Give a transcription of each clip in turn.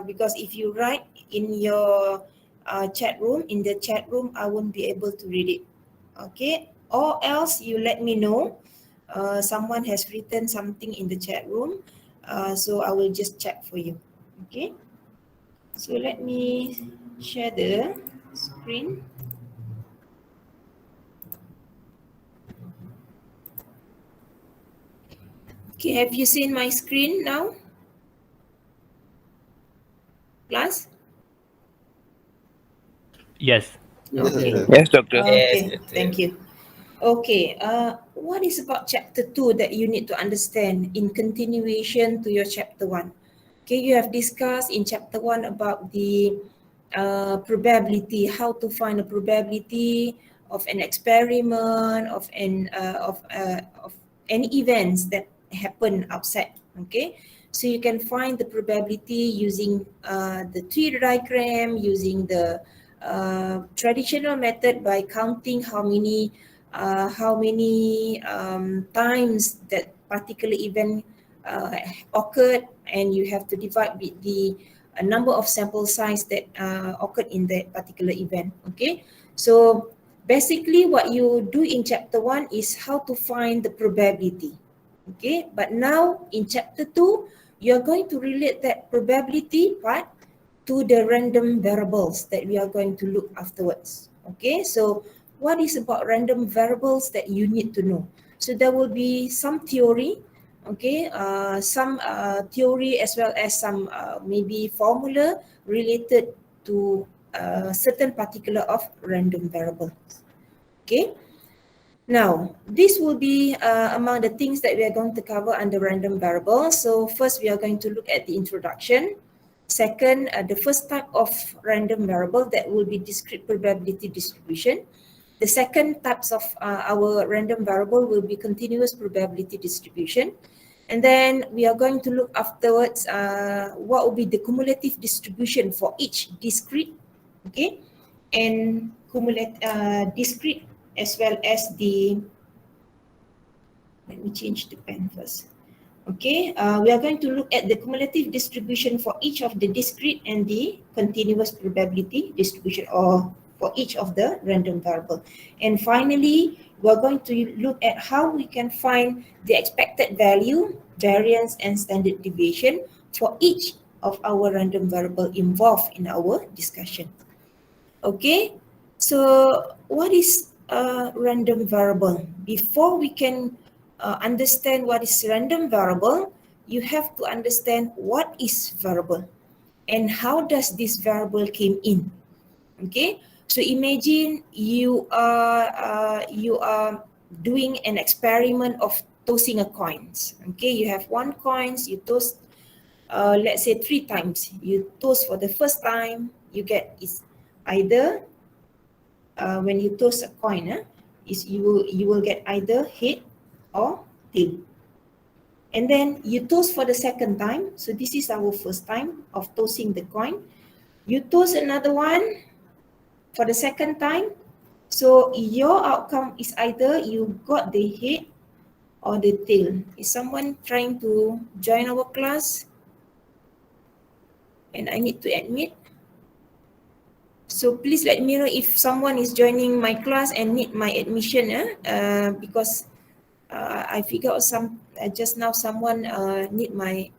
because if you write in your chat room, I won't be able to read it. Okay, or else you let me know. Someone has written something in the chat room, so I will just check for you. Okay, so let me share the screen. Okay, have you seen my screen now, class? Yes. Okay. Yes, Doctor. Okay, Yes, thank you. Okay, what is about chapter 2 that you need to understand in continuation to your chapter 1? Okay, you have discussed in chapter 1 about the probability, how to find a probability of an experiment, of any events that happen outside. Okay, so you can find the probability using the tree diagram, using the traditional method by counting how many times that particular event occurred, and you have to divide with the number of sample size that occurred in that particular event. Okay, so basically what you do in chapter 1 is how to find the probability. Okay, but now in chapter 2 you are going to relate that probability part to the random variables that we are going to look afterwards. Okay, so what is about random variables that you need to know? So there will be some theory, okay, some theory as well as some maybe formula related to certain particular of random variables. Okay, now this will be among the things that we are going to cover under random variables. So first we are going to look at the introduction. Second, the first type of random variable that will be discrete probability distribution. The second types of our random variable will be continuous probability distribution. And then we are going to look afterwards what will be the cumulative distribution for each discrete, okay, and discrete as well as the, let me change the pen first. Okay, we are going to look at the cumulative distribution for each of the discrete and the continuous probability distribution, or for each of the random variable. And finally, we are going to look at how we can find the expected value, variance, and standard deviation for each of our random variable involved in our discussion. Okay, so what is a random variable? Before we can understand what is random variable, you have to understand what is variable and how does this variable came in. Okay, so imagine you are doing an experiment of tossing a coins. Okay, you have one coins, you toss let's say 3 times. You toss for the first time, you get is either when you toss a coin, is you will get either head or tail. And then you toss for the second time. So this is our first time of tossing the coin. You toss another one for the second time. So your outcome is either you got the head or the tail. Is someone trying to join our class? And I need to admit. So please let me know if someone is joining my class and need my admission, because I figure out just now someone need my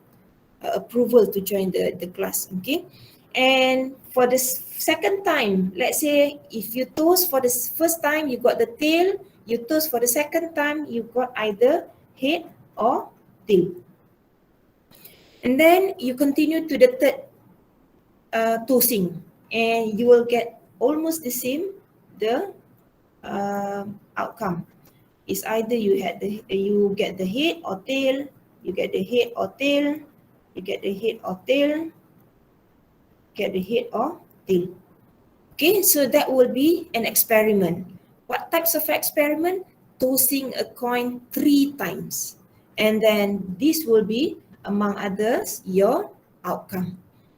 approval to join the class. Okay, and for the second time, let's say if you toss for the first time you got the tail, you toss for the second time you got either head or tail, and then you continue to the third tossing, and you will get almost the same outcome. Is either you get the head or tail, you get the head or tail, you get the head or tail, get the head or tail. Okay, so that will be an experiment. What types of experiment? Tossing a coin 3 times, and then this will be, among others, your outcome.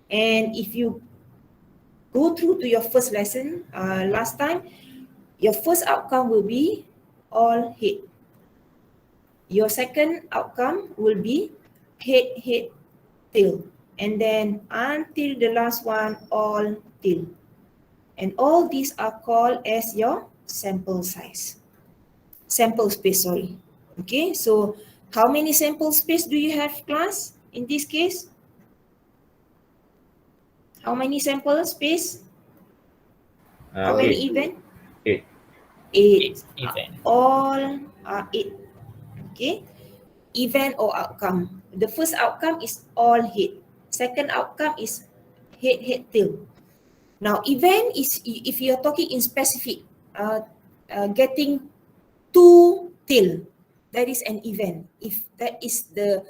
And if you go through to your first lesson last time, your first outcome will be all head. Your second outcome will be head, tail. and then until the last one, all till. And all these are called as your sample size. Sample space, sorry. Okay, so how many sample space do you have, class, in this case? How many sample space? How many 8. event? 8. 8. Event. All are 8. Okay, event or outcome. The first outcome is all hit. Second outcome is head, tail. Now, event is if you're talking in specific, getting two tail, that is an event. If that is the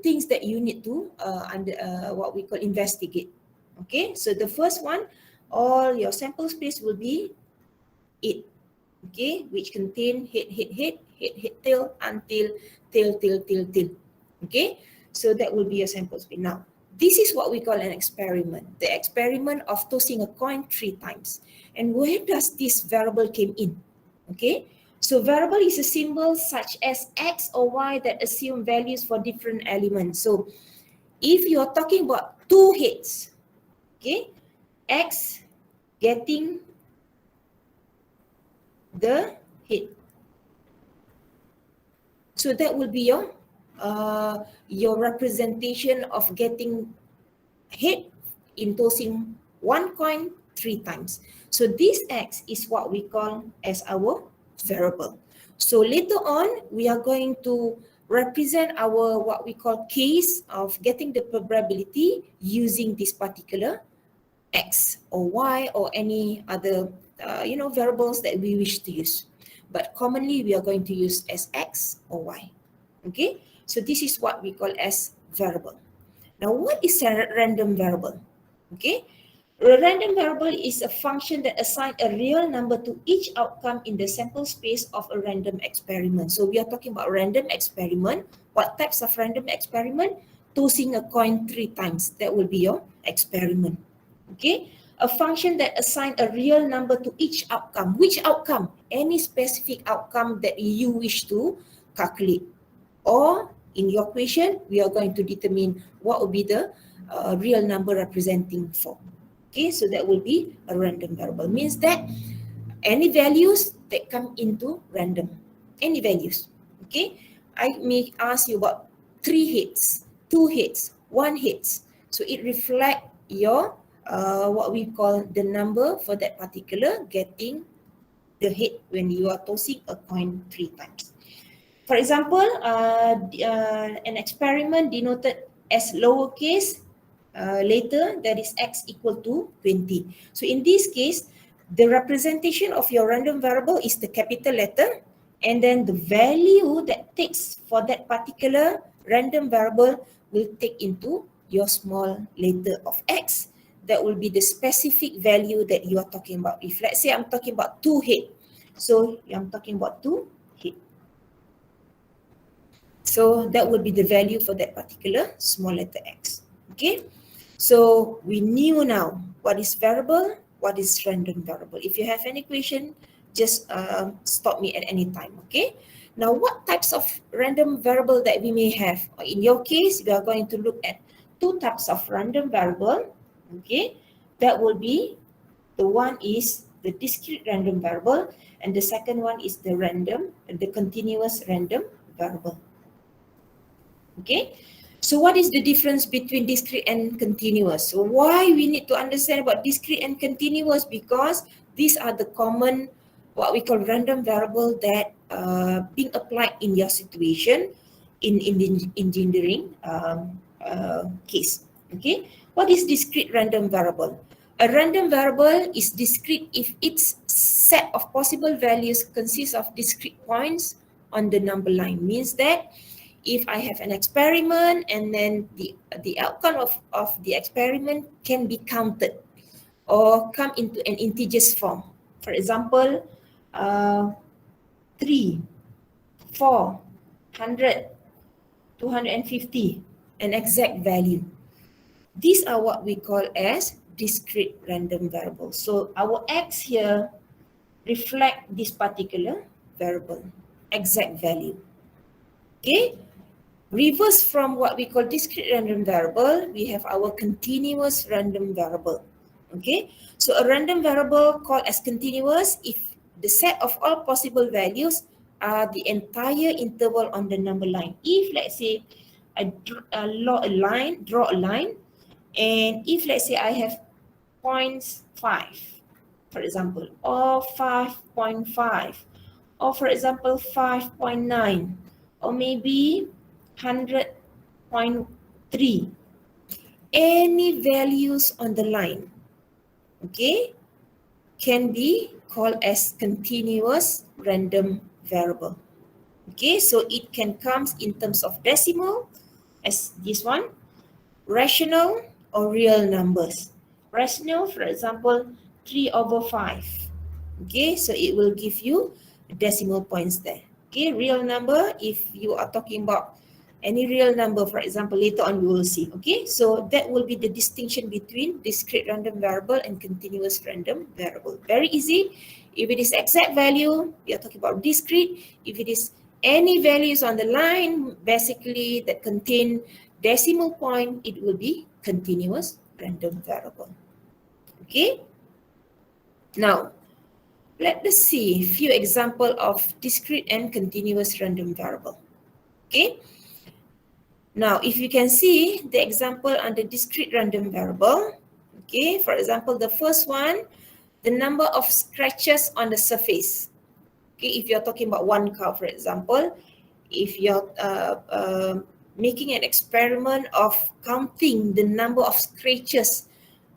things that you need to what we call investigate. Okay, so the first one, all your sample space will be 8. Okay, which contain head, tail, until tail. Okay, so that will be a sample space. Now, this is what we call an experiment. The experiment of tossing a coin 3 times. And where does this variable came in? Okay, so variable is a symbol such as X or Y that assume values for different elements. So if you're talking about 2 heads, okay, X getting the head. So that will be your representation of getting head in tossing 1 coin 3 times. So this X is what we call as our variable. So later on, we are going to represent our what we call case of getting the probability using this particular X or Y or any other variables that we wish to use. But commonly we are going to use as X or Y. Okay, so this is what we call as variable. Now, what is a random variable? Okay, a random variable is a function that assigns a real number to each outcome in the sample space of a random experiment. So we are talking about random experiment. What types of random experiment? Tossing a coin 3 times. That will be your experiment. Okay, a function that assigns a real number to each outcome. Which outcome? Any specific outcome that you wish to calculate. Or in your question, we are going to determine what will be the real number representing for. Okay, so that will be a random variable. Means that any values that come into random. Any values. Okay, I may ask you about 3 heads, 2 heads, 1 heads. So it reflects your what we call the number for that particular getting the head when you are tossing a coin 3 times. For example, an experiment denoted as lowercase later, that is X equal to 20. So in this case, the representation of your random variable is the capital letter, and then the value that takes for that particular random variable will take into your small letter of X. That will be the specific value that you are talking about. If let's say I'm talking about 2 head, so I'm talking about 2 head. So that would be the value for that particular small letter X. Okay, so we knew now what is variable, what is random variable. If you have any question, just stop me at any time. Okay, now what types of random variable that we may have? In your case, we are going to look at 2 types of random variable. Okay, that will be, the one is the discrete random variable, and the second one is the continuous random variable. Okay, so what is the difference between discrete and continuous? So why we need to understand about discrete and continuous? Because these are the common, what we call random variable that being applied in your situation in the engineering case. Okay, what is discrete random variable? A random variable is discrete if its set of possible values consists of discrete points on the number line. Means that if I have an experiment and then the outcome of the experiment can be counted or come into an integers form. For example, 3, 4, 100, 250, an exact value. These are what we call as discrete random variables. So our X here reflect this particular variable, exact value. Okay, Reverse from what we call discrete random variable, we have our continuous random variable. Okay, so a random variable called as continuous if the set of all possible values are the entire interval on the number line. If let's say I draw a line, and if let's say I have 0.5, for example, or 5.5, or for example 5.9, or maybe 100.3, any values on the line, okay, can be called as continuous random variable. Okay, so it can come in terms of decimal as this one, rational or real numbers. Rational, for example, 3/5. Okay, so it will give you decimal points there. Okay, real number, if you are talking about any real number, for example, later on we will see. Okay, so that will be the distinction between discrete random variable and continuous random variable. Very easy. If it is exact value, we are talking about discrete. If it is any values on the line, basically that contain decimal point, it will be continuous random variable. Okay, now let us see a few examples of discrete and continuous random variable. Okay, now if you can see the example under discrete random variable, okay, for example, the first one, the number of scratches on the surface. Okay, if you're talking about one car, for example, if you're making an experiment of counting the number of scratches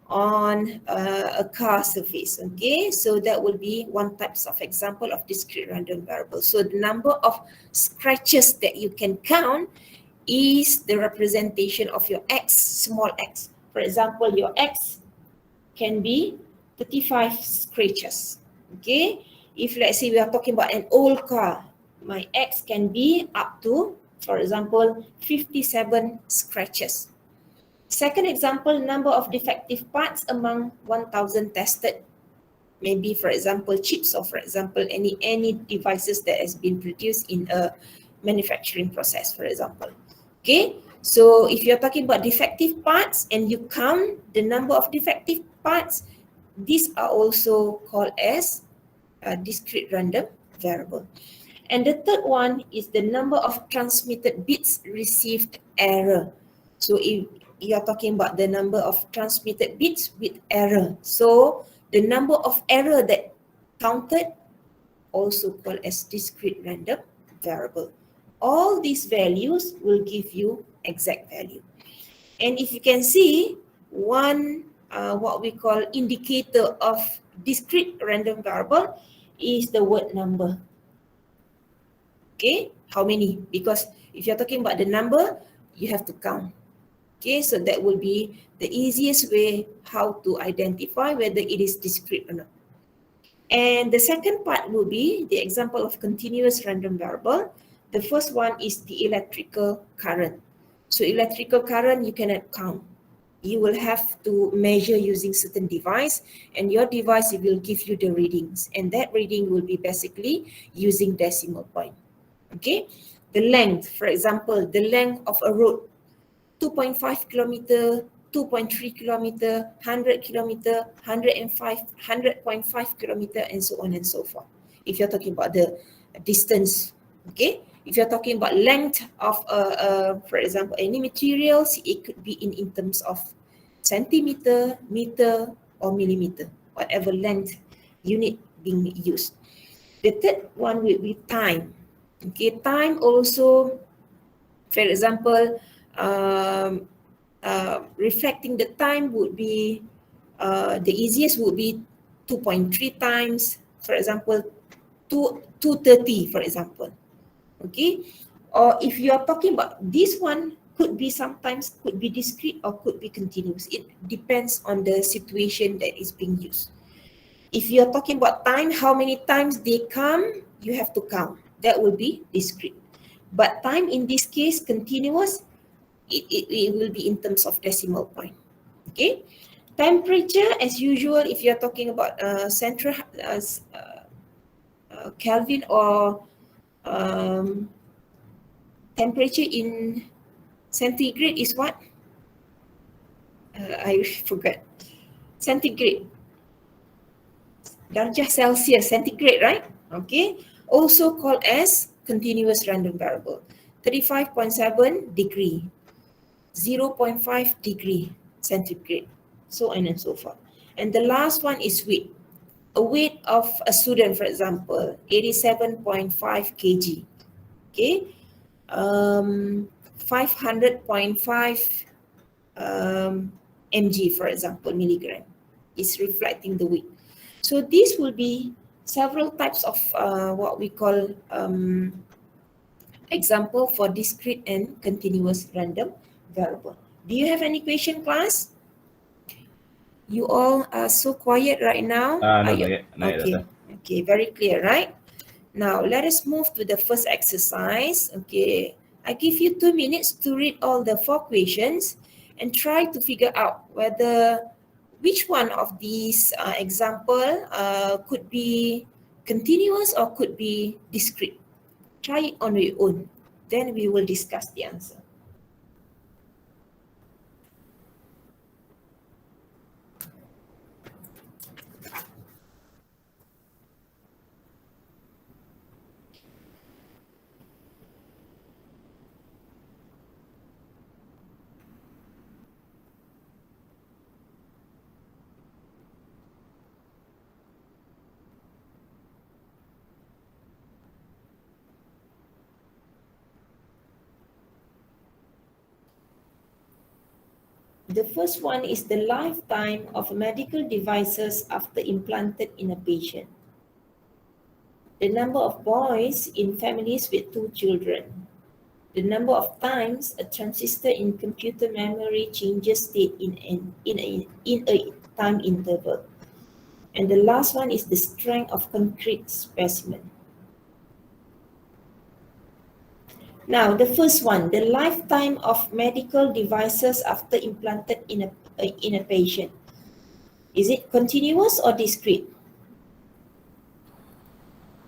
on a car surface, okay, so that will be one types of example of discrete random variable. So the number of scratches that you can count is the representation of your x, small x. For example, your x can be 35 scratches. Okay, if let's say we are talking about an old car, my x can be up to, for example, 57 scratches. Second example, number of defective parts among 1,000 tested. Maybe, for example, chips, or for example, any devices that has been produced in a manufacturing process, for example. Okay, so if you're talking about defective parts and you count the number of defective parts, these are also called as a discrete random variable. And the third one is the number of transmitted bits received error. So if you are talking about the number of transmitted bits with error, so the number of error that counted also called as discrete random variable. All these values will give you exact value. And if you can see, one what we call indicator of discrete random variable is the word number. Okay, how many? Because if you're talking about the number, you have to count. Okay, so that will be the easiest way how to identify whether it is discrete or not. And the second part will be the example of continuous random variable. The first one is the electrical current. So electrical current you cannot count. You will have to measure using certain device, and your device will give you the readings, and that reading will be basically using decimal point. Okay, the length, for example, the length of a road, 2.5 kilometer, 2.3 kilometer, 100 kilometer, 100.5 kilometer, and so on and so forth. If you're talking about the distance, okay. If you're talking about length of, for example, any materials, it could be in terms of centimeter, meter, or millimeter, whatever length unit being used. The third one will be time. Okay, time also, for example, reflecting the time would be, the easiest would be 2.3 times, for example, 230, for example. Okay, or if you are talking about this one, could be sometimes could be discrete or could be continuous. It depends on the situation that is being used. If you are talking about time, how many times they come, you have to count. That will be discrete. But time in this case, continuous, it will be in terms of decimal point. Okay. Temperature, as usual, if you are talking about central Kelvin or temperature in centigrade is what? I forgot. Centigrade. Darjah Celsius, centigrade, right? Okay. Also called as continuous random variable. 35.7 degree, 0.5 degree centigrade, so on and so forth. And the last one is weight. A weight of a student, for example, 87.5 kg. Okay. 500.5 mg, for example, milligram, is reflecting the weight. So these will be several types of what we call example for discrete and continuous random variable. Do you have any question, class? You all are so quiet right now. Not yet. Okay. Okay, very clear, right? Now let us move to the first exercise. Okay, I give you 2 minutes to read all the 4 questions and try to figure out whether which one of these example could be continuous or could be discrete. Try it on your own. Then we will discuss the answer. The first one is the lifetime of medical devices after implanted in a patient. The number of boys in families with 2 children. The number of times a transistor in computer memory changes state in a time interval. And the last one is the strength of concrete specimen. Now, the first one, the lifetime of medical devices after implanted in a patient. Is it continuous or discrete?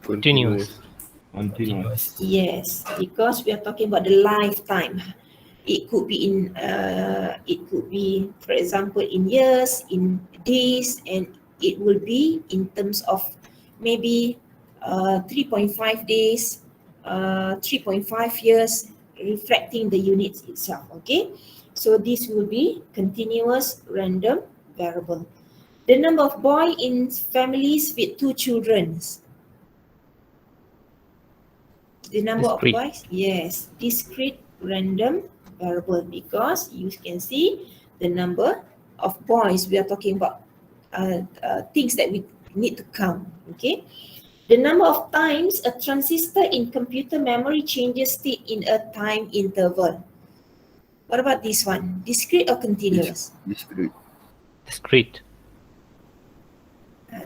Continuous. Yes, because we are talking about the lifetime. It could be for example, in years, in days, and it will be in terms of maybe 3.5 days, 3.5 years, reflecting the units itself. Okay, so this will be continuous random variable. The number of boys in families with 2 children. The number Discrete. of boys, yes, discrete random variable, because you can see the number of boys. We are talking about things that we need to count. Okay, the number of times a transistor in computer memory changes state in a time interval. What about this one? Discrete or continuous? Discrete.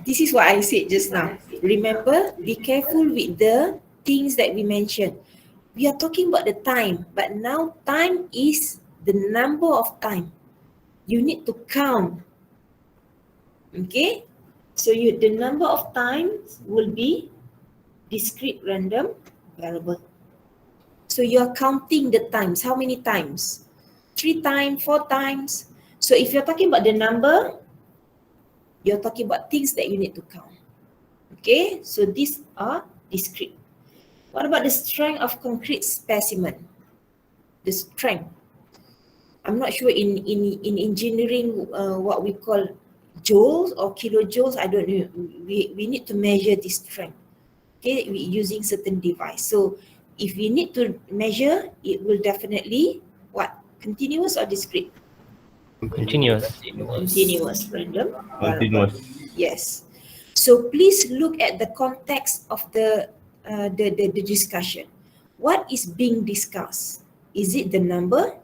This is what I said just now. Remember, be careful with the things that we mentioned. We are talking about the time, but now time is the number of time. You need to count. Okay? So the number of times will be discrete random variable. So you are counting the times. How many times? 3 times, 4 times. So if you're talking about the number, you're talking about things that you need to count. Okay? So these are discrete. What about the strength of concrete specimen? The strength. I'm not sure in engineering what we call joules or kilojoules. I don't know. We need to measure this strength. Okay, using certain device. So if we need to measure, it will definitely what? Continuous or discrete? Continuous. Continuous random Continuous. variable. Yes. So please look at the context of the discussion. What is being discussed? Is it the number?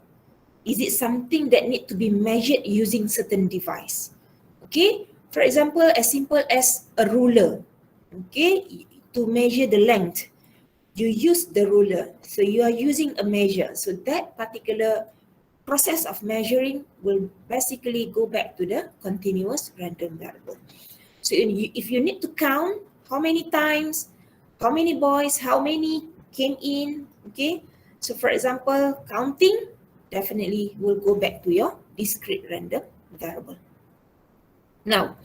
Is it something that need to be measured using certain device? Okay. For example, as simple as a ruler. Okay, to measure the length, you use the ruler. So you are using a measure. So that particular process of measuring will basically go back to the continuous random variable. So if you need to count how many times, how many boys, how many came in, okay, So for example, counting definitely will go back to your discrete random variable. Now,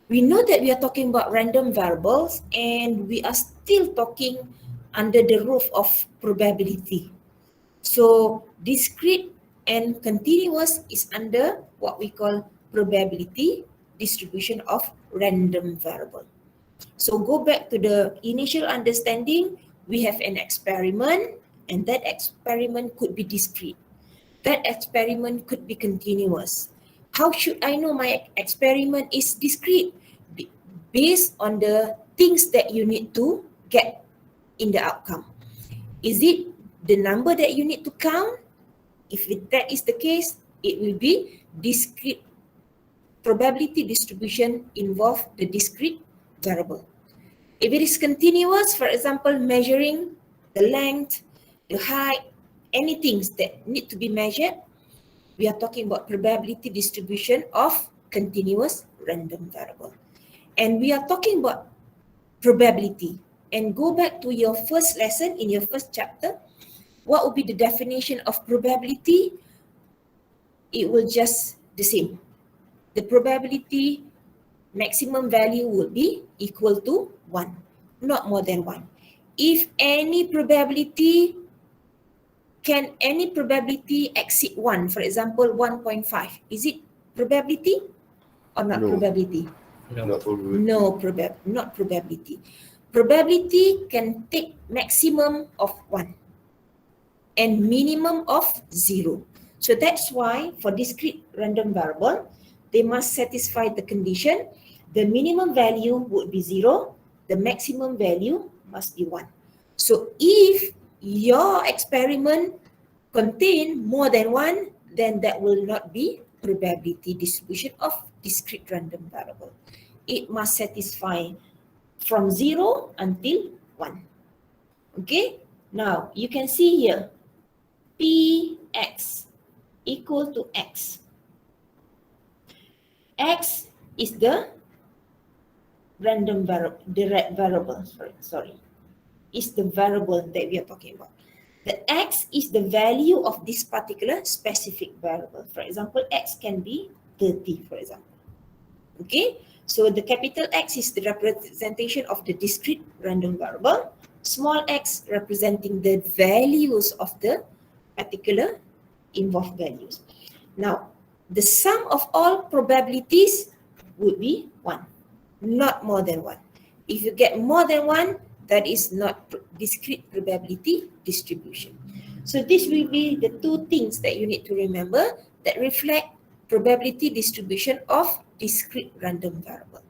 we know that we are talking about random variables and we are still talking under the roof of probability. So discrete and continuous is under what we call probability distribution of random variable. So go back to the initial understanding, we have an experiment and that experiment could be discrete. That experiment could be continuous. How should I know my experiment is discrete? Based on the things that you need to get in the outcome. Is it the number that you need to count? If that is the case, it will be discrete. Probability distribution involve the discrete variable. If it is continuous, for example, measuring the length, the height, any things that need to be measured, we are talking about probability distribution of continuous random variable. And we are talking about probability. And go back to your first lesson in your first chapter, what would be the definition of probability? It will just the same. The probability maximum value would be equal to 1, not more than 1. If any probability, can any probability exceed 1? For example, 1.5. Is it probability or not probability? No. Not probability. Probability can take maximum of 1 and minimum of 0. So that's why for discrete random variable, they must satisfy the condition. The minimum value would be 0. The maximum value must be 1. So if your experiment contain more than 1, then that will not be probability distribution of discrete random variable. It must satisfy from 0 until 1. Okay, now you can see here Px equal to x. X is the random variable, is the variable that we are talking about. The x is the value of this particular specific variable. For example, x can be 30, for example. Okay, so the capital X is the representation of the discrete random variable. Small x representing the values of the particular involved values. Now, the sum of all probabilities would be 1, not more than 1. If you get more than 1, that is not discrete probability distribution. So this will be the two things that you need to remember that reflect probability distribution of discrete random variable.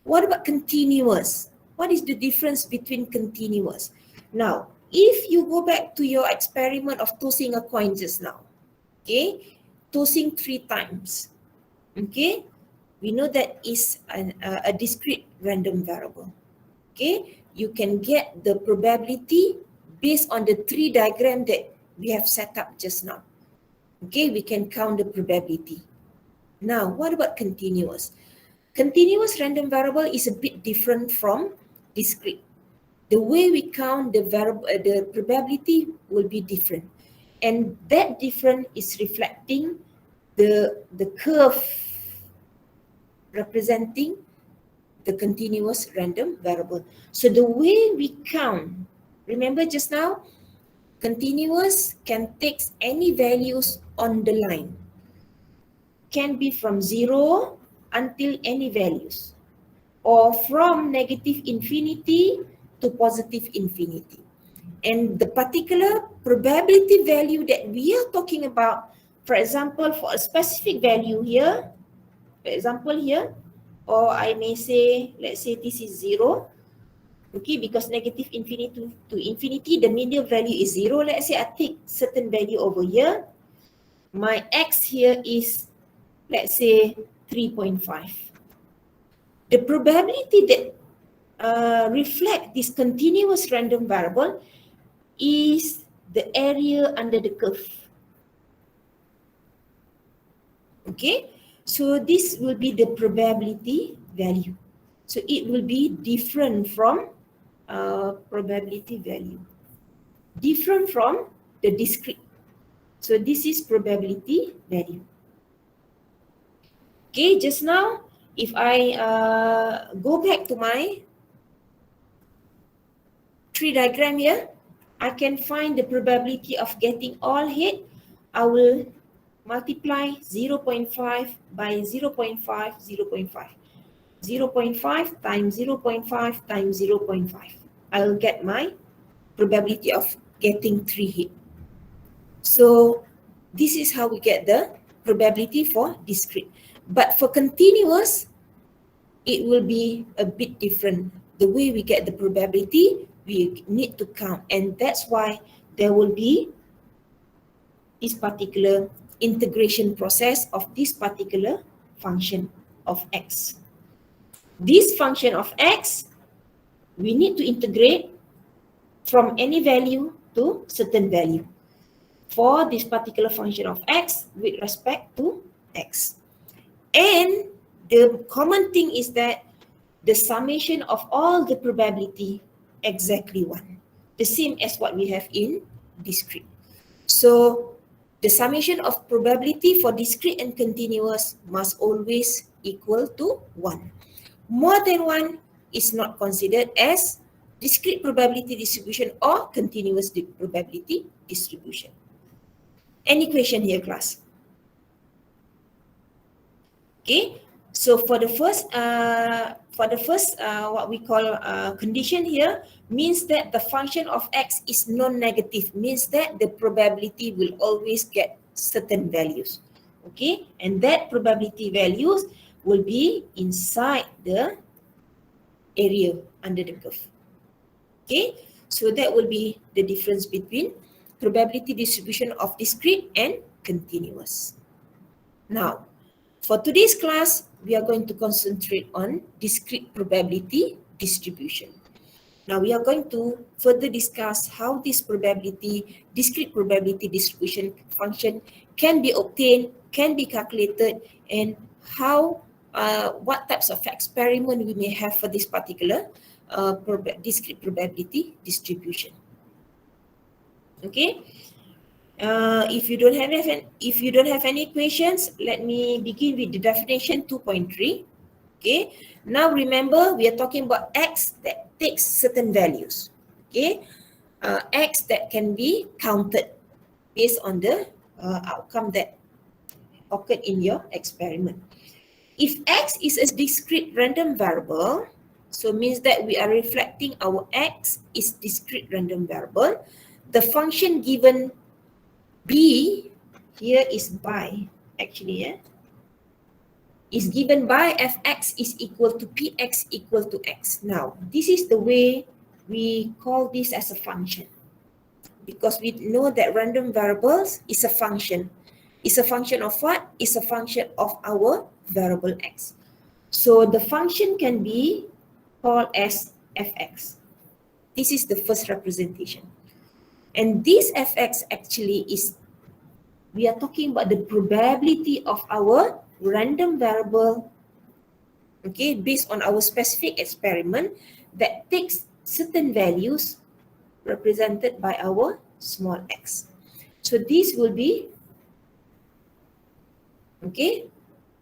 What about continuous? What is the difference between continuous? Now, if you go back to your experiment of tossing a coin just now, okay, tossing 3 times, okay, we know that is a discrete random variable. Okay, you can get the probability based on the 3 diagram that we have set up just now. Okay, we can count the probability. Now, what about continuous? Continuous random variable is a bit different from discrete. The way we count the probability will be different. And that difference is reflecting the curve representing the continuous random variable. So the way we count, remember just now, continuous can take any values on the line. Can be from 0 until any values, or from negative infinity to positive infinity. And the particular probability value that we are talking about, for example, for a specific value here, for example here, or I may say, let's say this is 0, okay, because negative infinity to infinity, the median value is 0. Let's say I take certain value over here. My x here is, let's say, 3.5. The probability that reflect this continuous random variable is the area under the curve. Okay, so this will be the probability value. So it will be different from probability value. Different from the discrete. So this is probability value. Okay, just now, if I go back to my tree diagram here, I can find the probability of getting all hit. I will multiply 0.5 by 0.5, 0.5. 0.5 times 0.5 times 0.5. I will get my probability of getting 3 hit. So this is how we get the probability for discrete. But for continuous, it will be a bit different. The way we get the probability, we need to count, and that's why there will be this particular integration process of this particular function of x. This function of x, we need to integrate from any value to certain value for this particular function of x with respect to x. And the common thing is that the summation of all the probability exactly 1, the same as what we have in discrete. So the summation of probability for discrete and continuous must always equal to 1. More than 1 is not considered as discrete probability distribution or continuous probability distribution. Any question here, class? Okay, so for the first what we call condition here means that the function of x is non-negative, means that the probability will always get certain values. Okay, and that probability values will be inside the area under the curve. Okay, so that will be the difference between probability distribution of discrete and continuous. Now, for today's class, we are going to concentrate on discrete probability distribution. Now, we are going to further discuss how this discrete probability distribution function can be obtained, can be calculated, and how, what types of experiment we may have for this particular discrete probability distribution. Okay. If you don't have any questions, let me begin with the definition 2.3. Okay. Now remember, we are talking about x that takes certain values. Okay. X that can be counted based on the outcome that occurred in your experiment. If x is a discrete random variable, so means that we are reflecting our x is discrete random variable. The function given b here is by, actually, is given by fx is equal to px equal to x. Now, this is the way we call this as a function, because we know that random variables is a function. It's a function of what? It's a function of our variable x. So the function can be called as fx. This is the first representation. And this fx actually is, we are talking about the probability of our random variable, okay, based on our specific experiment that takes certain values represented by our small x. So this will be, okay,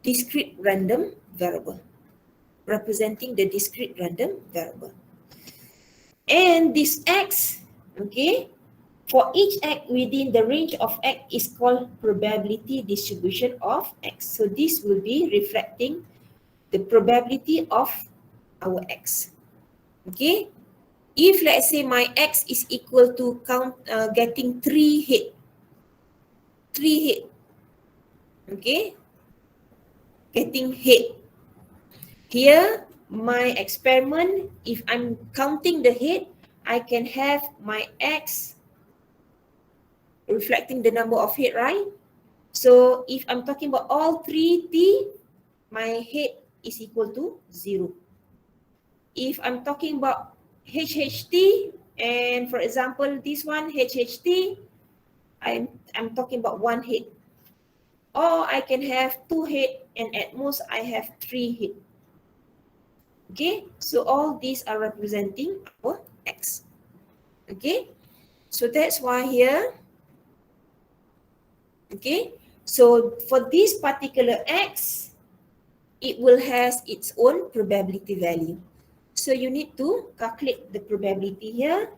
discrete random variable, representing the discrete random variable. And this x, okay, for each x within the range of x is called probability distribution of x. So this will be reflecting the probability of our x. Okay, if let's say my x is equal to getting 3 hit, okay, getting hit. Here, my experiment, if I'm counting the hit, I can have my x reflecting the number of hit, right? So if I'm talking about all 3t, my hit is equal to 0. If I'm talking about HHT, and for example, this one, HHT, I'm talking about 1 hit. Or I can have 2 hit, and at most I have 3 hit. Okay, so all these are representing our x. Okay, so that's why here Okay, so for this particular x, it will has its own probability value. So you need to calculate the probability here.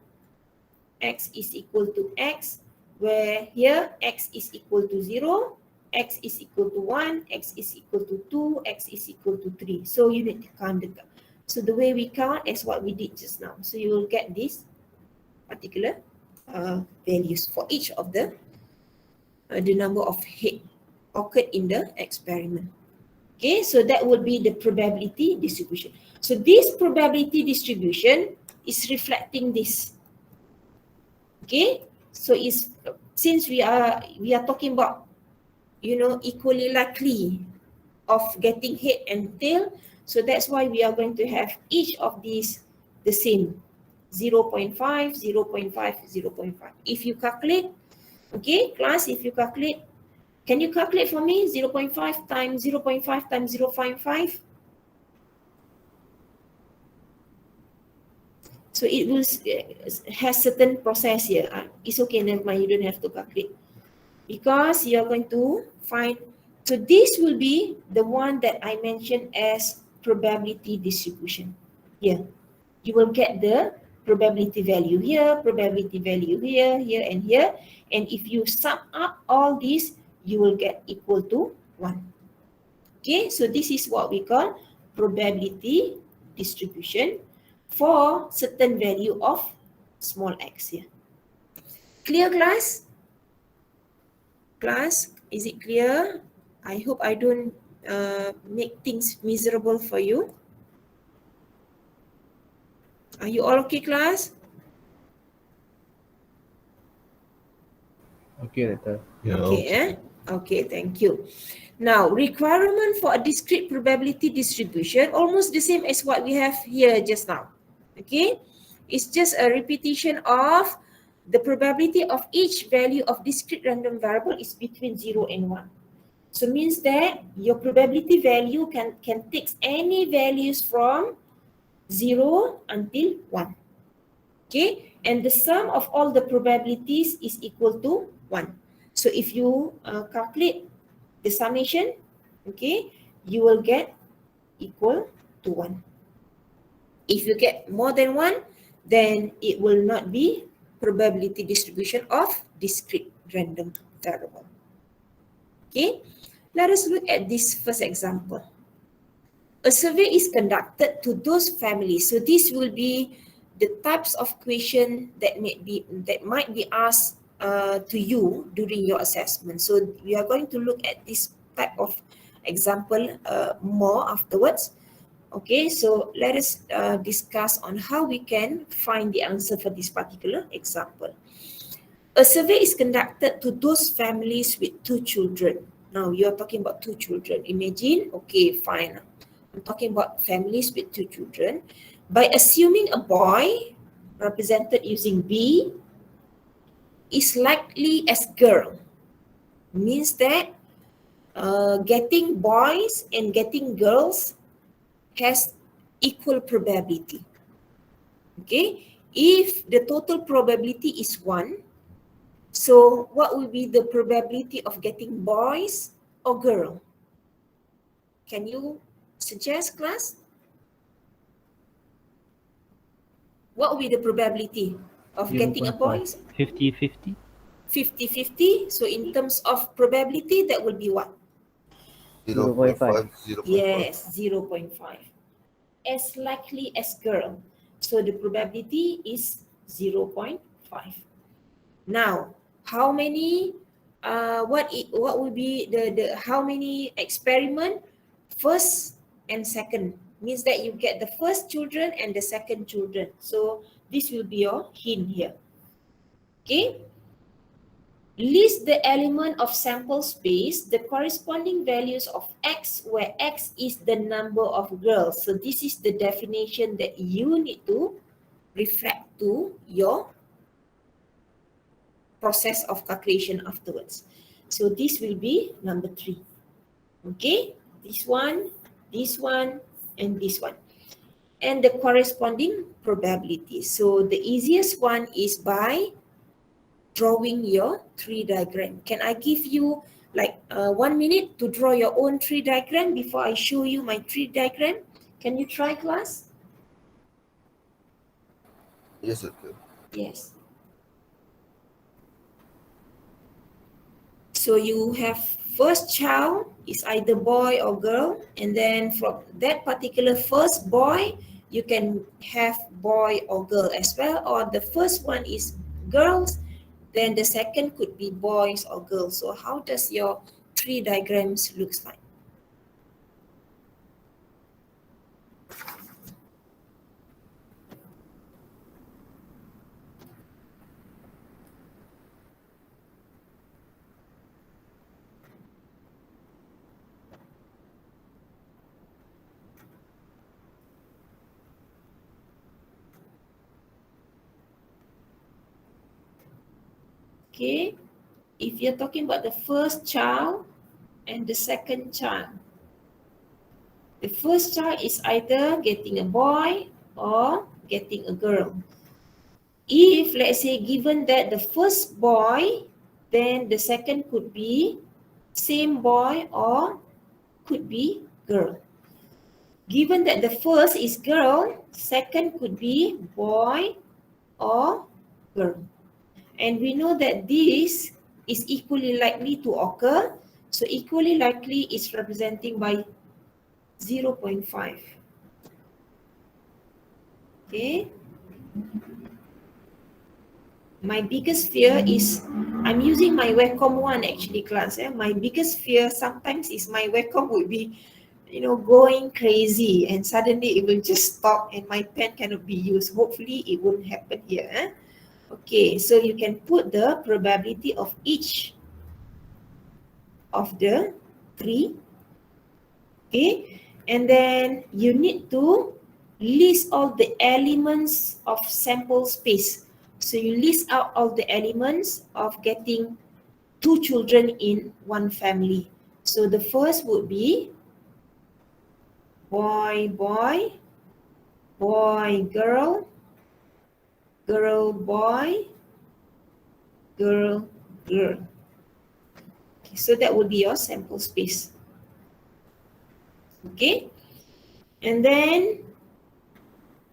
X is equal to x, where here x is equal to 0, x is equal to 1, x is equal to 2, x is equal to 3. So you need to count the. So the way we count is what we did just now. So you will get this particular values for each of the number of hit occurred in the experiment. Okay, so that would be the probability distribution. So this probability distribution is reflecting this. Okay, so it's, since we are talking about, you know, equally likely of getting head and tail, so that's why we are going to have each of these the same 0.5, 0.5, 0.5. If you calculate, okay, class, if you calculate, can you calculate for me 0.5 times 0.5 times 0.5? So it will has certain process here. It's okay, never mind, you don't have to calculate. Because you are going to find, so this will be the one that I mentioned as probability distribution. Here, you will get the probability value here, probability value here, here and here. And if you sum up all these, you will get equal to 1. Okay, so this is what we call probability distribution for certain value of small x here. Clear, class? Class, is it clear? I hope I don't make things miserable for you. Are you all okay, class? Okay, Doctor. Yeah, Okay, okay, thank you. Now, requirement for a discrete probability distribution, almost the same as what we have here just now. Okay, it's just a repetition of the probability of each value of discrete random variable is between 0 and 1. So means that your probability value can take any values from 0 until 1. Okay, and the sum of all the probabilities is equal to 1. So if you calculate the summation, okay, you will get equal to 1. If you get more than 1, then it will not be probability distribution of discrete random variable. Okay, let us look at this first example. A survey is conducted to those families. So this will be the types of question that might be asked to you during your assessment. So we are going to look at this type of example more afterwards. Okay, so let us discuss on how we can find the answer for this particular example. A survey is conducted to those families with 2 children. Now you are talking about 2 children. Imagine, okay, fine. I'm talking about families with 2 children. By assuming a boy represented using B is likely as girl, means that getting boys and getting girls has equal probability. Okay, if the total probability is 1, so what will be the probability of getting boys or girl? Can you suggest, class? What will be the probability of getting a boy? 50-50. 50-50. So in terms of probability, that will be what? 0.5. 0.5. Yes, 0.5. As likely as girl. So the probability is 0.5. Now, how many, what will be the how many experiment? First and second. Means that you get the first children and the second children. So this will be your hint here. Okay. List the element of sample space, the corresponding values of x, where x is the number of girls. So this is the definition that you need to reflect to your process of calculation afterwards. So this will be number 3. Okay, this one, and this one. And the corresponding probability. So the easiest one is by drawing your tree diagram. Can I give you like 1 minute to draw your own tree diagram before I show you my tree diagram? Can you try, class? Yes, okay. Yes. So you have first child is either boy or girl, and then from that particular first boy, you can have boy or girl as well, or the first one is girls, then the second could be boys or girls. So how does your tree diagrams looks like? Okay, if you're talking about the first child and the second child, the first child is either getting a boy or getting a girl. If, let's say, given that the first boy, then the second could be same boy or could be girl. Given that the first is girl, second could be boy or girl. And we know that this is equally likely to occur. So equally likely is representing by 0.5. Okay. My biggest fear is, I'm using my Wacom one actually, class. My biggest fear sometimes is my Wacom would be, going crazy and suddenly it will just stop and my pen cannot be used. Hopefully it won't happen here. Okay, so you can put the probability of each of the three. Okay, and then you need to list all the elements of sample space. So you list out all the elements of getting two children in one family. So the first would be boy, boy, boy, girl, girl, boy, girl, girl. Okay, so that would be your sample space. Okay, and then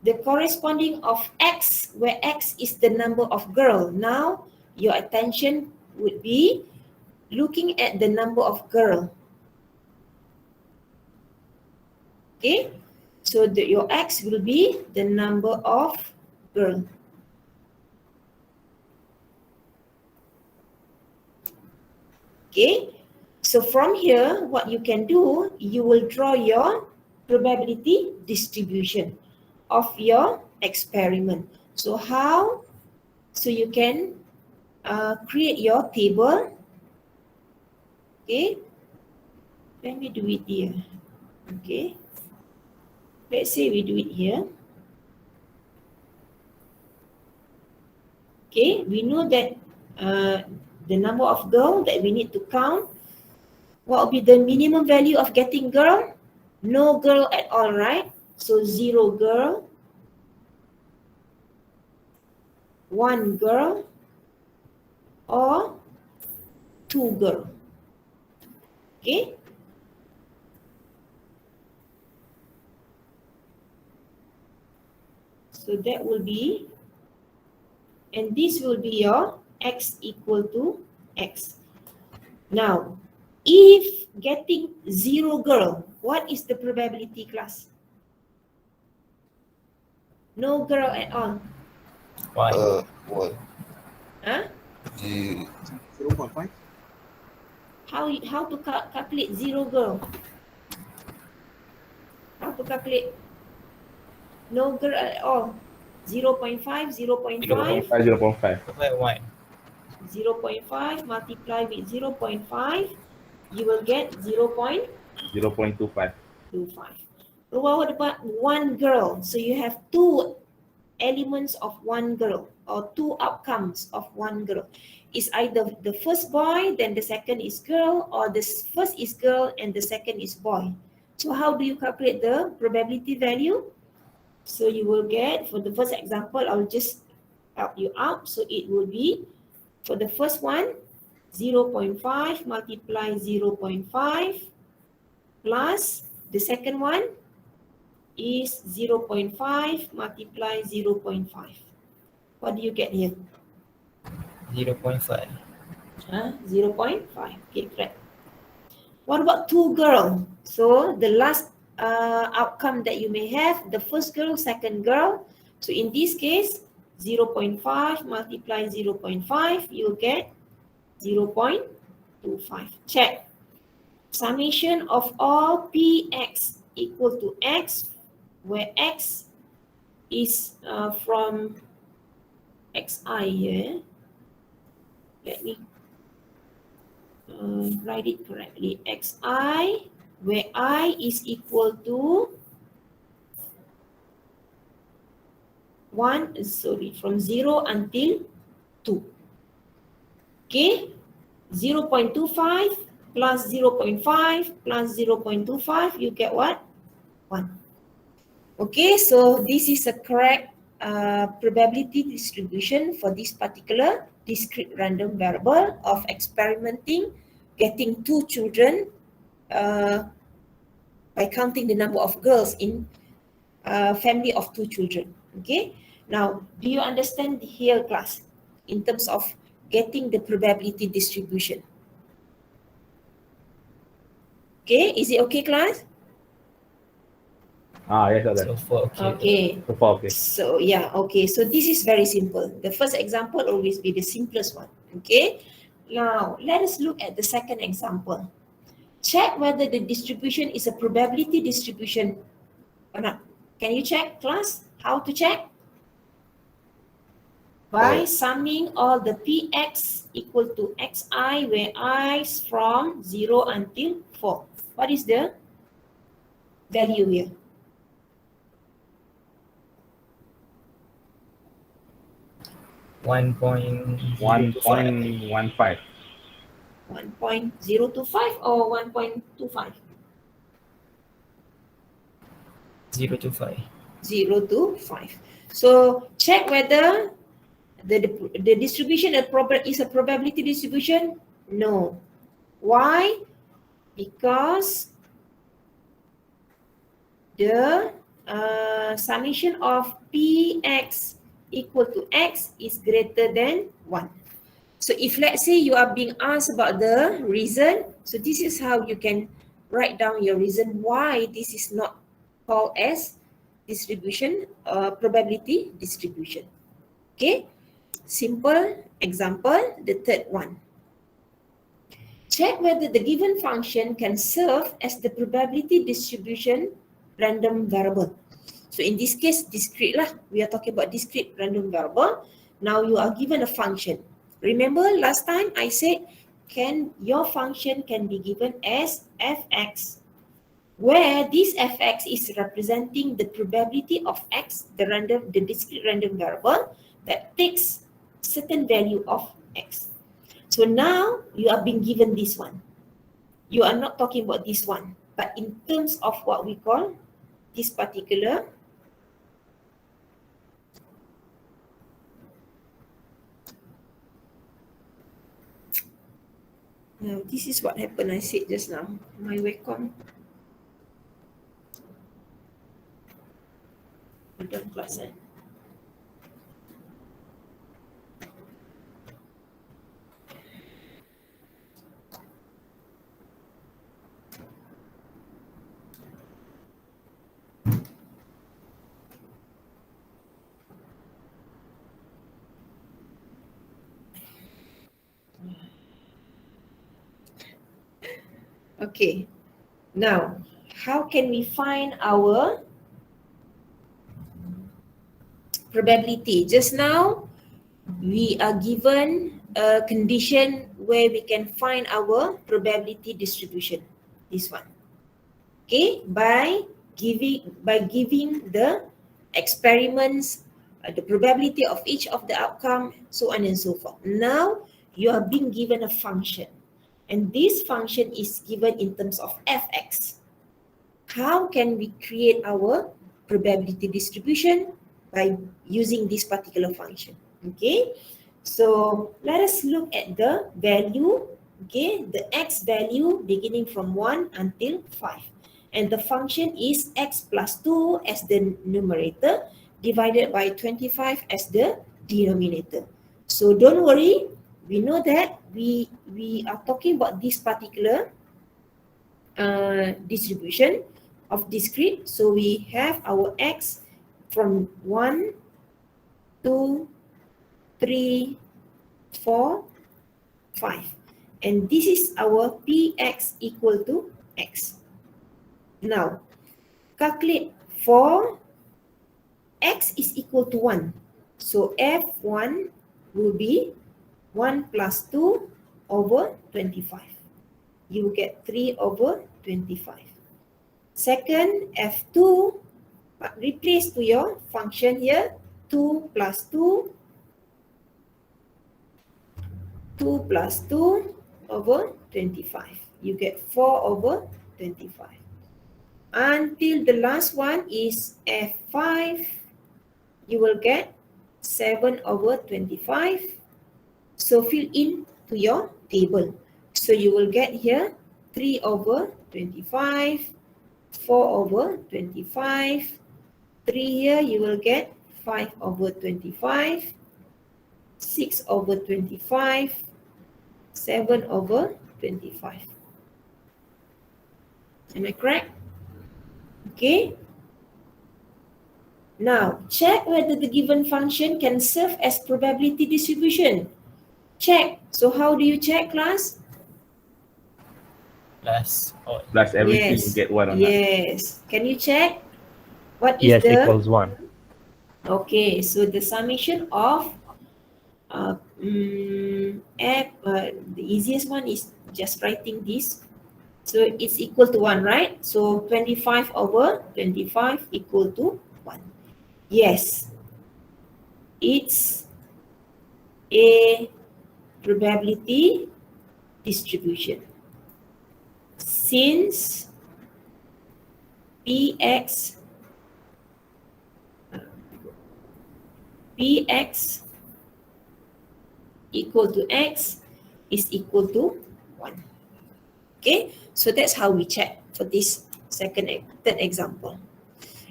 the corresponding of X, where X is the number of girl. Now your attention would be looking at the number of girl. Okay, so your X will be the number of girl. Okay, so from here, what you can do, you will draw your probability distribution of your experiment. So how? So you can create your table. Okay, let me do it here. Okay, let's say we do it here. Okay, we know that the number of girls that we need to count. What will be the minimum value of getting girl? No girl at all, right? So 0 girl, 1 girl, or 2 girl. Okay? So that will be, and this will be your X equal to X. Now, if getting 0 girl, what is the probability, class? No girl at all. Why? What? Huh? 0.5? How to calculate 0 girl? How to calculate no girl at all? 0.5, 0.5, 0.5, 0.5. Why? 0.5 multiply with 0.5, you will get 0.25. 0.25. So what about 1 girl? So you have 2 elements of 1 girl, or 2 outcomes of 1 girl. It's either the first boy, then the second is girl, or the first is girl and the second is boy. So how do you calculate the probability value? So you will get, for the first example, I'll just help you out. So it will be For the first one, 0.5 multiply 0.5 plus the second one is 0.5 multiply 0.5. What do you get here? 0.5. 0.5. Okay, correct. What about two girls? So the last outcome that you may have, the first girl, second girl. So in this case, 0.5 multiply 0.5, you'll get 0.25. Check. Summation of all px equal to x, where x is from xi here. Let me write it correctly. Xi, where I is equal to 1, sorry, from 0 until 2. Okay, 0.25 plus 0.5 plus 0.25, you get what? 1. Okay, so this is a correct probability distribution for this particular discrete random variable of experimenting, getting two children by counting the number of girls in a family of two children. Okay, now do you understand here, class, in terms of getting the probability distribution? Okay, is it okay, class? Yes, sir. So far, okay. Okay. So far, okay. So yeah, okay. So this is very simple. The first example always be the simplest one. Okay. Now let us look at the second example. Check whether the distribution is a probability distribution or not. Can you check, class? How to check? By summing all the px equal to xi, where I is from 0 until 4. What is the value here? 1.025. 1.15. 1.025 or 1.25? 0 to 5. 0 to 5. So check whether the distribution is a probability distribution. No. Why? Because the summation of px equal to x is greater than 1. So if let's say you are being asked about the reason, so this is how you can write down your reason why this is not called as distribution, probability distribution. Okay, simple example, the third one. Check whether the given function can serve as the probability distribution random variable. So in this case, discrete lah. We are talking about discrete random variable. Now you are given a function. Remember last time I said, your function can be given as fx, where this fx is representing the probability of x, the discrete random variable that takes certain value of x. So now you are being given this one. You are not talking about this one, but in terms of what we call this particular now, this is what happened. I said just now. My Wacom. Hold class. Okay. Now, how can we find our probability? Just now, we are given a condition where we can find our probability distribution. This one. Okay, by giving the experiments, the probability of each of the outcome, so on and so forth. Now, you are being given a function. And this function is given in terms of fx. How can we create our probability distribution? By using this particular function. Okay, So let us look at the value, okay, the x value beginning from 1 until 5. And the function is x plus 2 as the numerator divided by 25 as the denominator. So don't worry, we know that we are talking about this particular distribution of discrete. So we have our x from 1, 2, 3, 4, 5. And this is our px equal to x. Now, calculate for x is equal to 1. So f1 will be 1 plus 2 over 25. You will get 3 over 25. Second, f2, replace to your function here, 2 plus 2, 2 plus 2 over 25. You get 4 over 25. Until the last one is f5, you will get 7 over 25. So fill in to your table. So you will get here 3 over 25, 4 over 25, 3 here you will get 5 over 25, 6 over 25, 7 over 25. Am I correct? Okay. Now, check whether the given function can serve as probability distribution. Check. So how do you check, class? Plus all. Plus everything, you Yes. get 1 or not. Yes. Can you check? What is Yes the... equals 1. Okay, so the summation of the easiest one is just writing this. So it's equal to 1, right? So 25 over 25 equal to 1. Yes, it's a probability distribution. Since px equal to x is equal to 1. Okay, so that's how we check for this third example.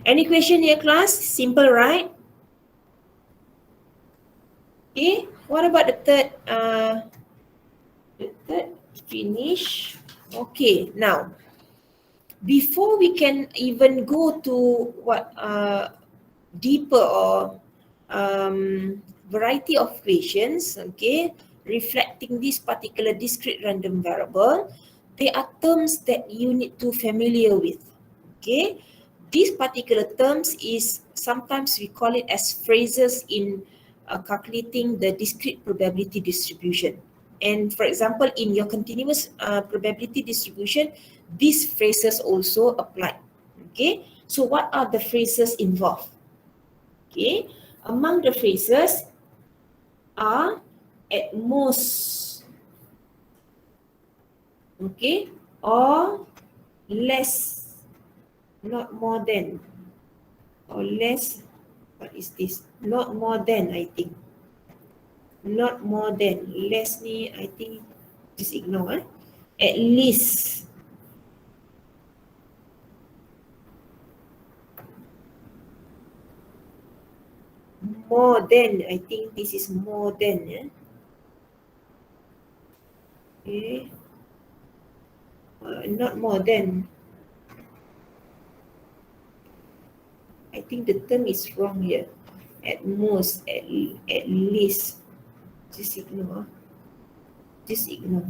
Any question here, class? Simple, right? Okay, what about the third? The third finish. Okay, now before we can even go to what deeper or variety of equations, okay, reflecting this particular discrete random variable, there are terms that you need to familiar with. Okay, these particular terms is sometimes we call it as phrases in calculating the discrete probability distribution. And for example, in your continuous probability distribution, these phrases also apply. Okay, so what are the phrases involved? Okay, among the phrases are at most, okay, or less, not more than, or less, what is this? Not more than, I think. Not more than, less ni, I think, just ignore. At least. More than, I think this is more than. Yeah? Okay. Not more than. I think the term is wrong here. At most, at least. Just ignore. Just ignore.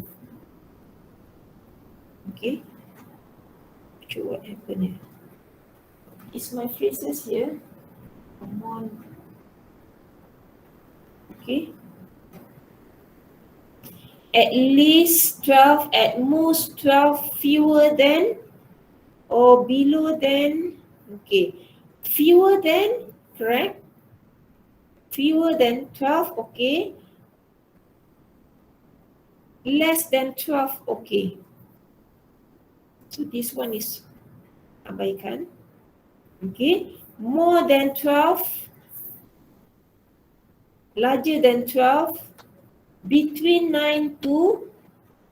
Okay. So what happened here? Is my phrases here? Come on. Okay. At least 12, at most 12, fewer than, or below than. Okay. Fewer than, correct? Fewer than 12, okay. Less than 12, okay. So this one is abaikan. Okay. More than 12, larger than 12, between 9 to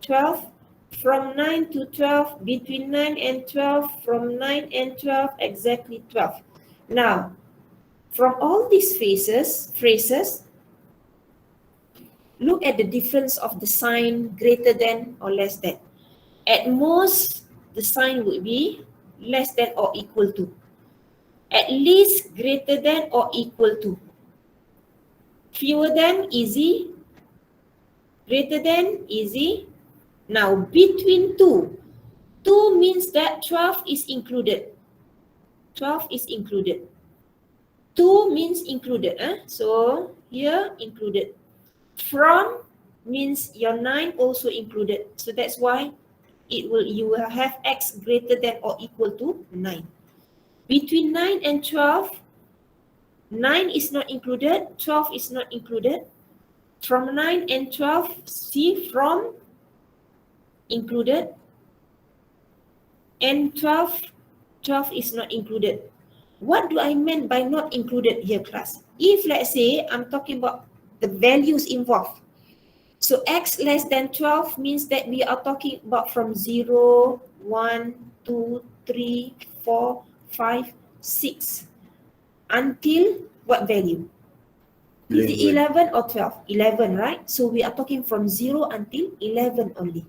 12, from 9 to 12, between 9 and 12, from 9 and 12, exactly 12. Now, from all these phrases, look at the difference of the sign greater than or less than. At most, the sign would be less than or equal to. At least greater than or equal to. Fewer than, easy. Greater than, easy. Now, between 2. 2 means that 12 is included. 12 is included. 2 means included. So, here included. From means your 9 also included. So, that's why you will have x greater than or equal to 9. Between 9 and 12, 9 is not included, 12 is not included. From 9 and 12, see, from included, and 12 is not included. What do I mean by not included here, class? If let's say I'm talking about the values involved, so x less than 12 means that we are talking about from 0, 1, 2, 3, 4, 5, 6 until what value? Is it 11 or 12? 11, right? So we are talking from 0 until 11 only.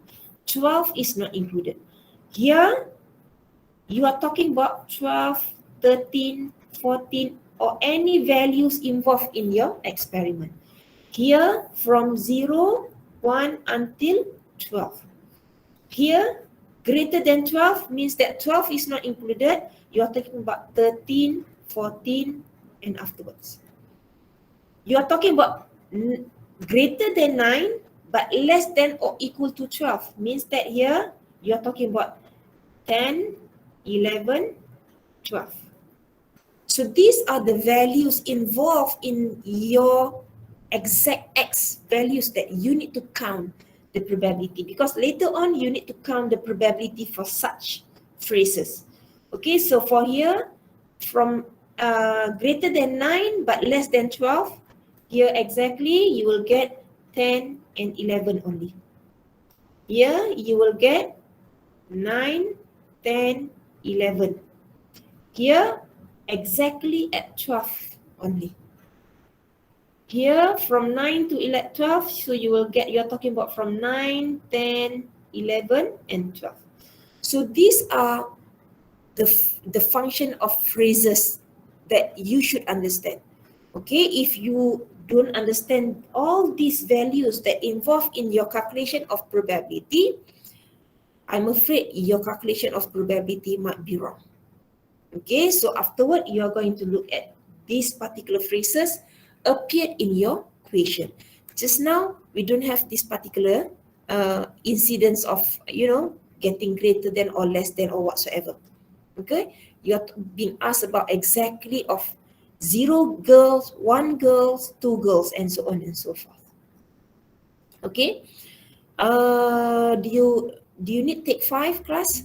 12 is not included. Here, you are talking about 12, 13, 14, or any values involved in your experiment. Here, from 0, 1 until 12. Here, greater than 12 means that 12 is not included. You are talking about 13, 14, and afterwards. You are talking about greater than 9, but less than or equal to 12. Means that here, you are talking about 10, 11, 12. So these are the values involved in your exact x values that you need to count the probability, because later on you need to count the probability for such phrases. Okay, so for here, from greater than 9 but less than 12, here exactly you will get 10 and 11 only. Here you will get 9, 10, 11. Here exactly at 12 only. Here from 9 to 12, so you will get, you're talking about from 9, 10, 11, and 12. So these are the function of phrases that you should understand. Okay, if you don't understand all these values that involve in your calculation of probability, I'm afraid your calculation of probability might be wrong. Okay, so afterward, you are going to look at these particular phrases appeared in your question. Just now, we don't have this particular incidence of, getting greater than or less than or whatsoever. Okay, you are being asked about exactly of 0 girls, 1 girl, 2 girls, and so on and so forth. Okay, do you need take 5, class?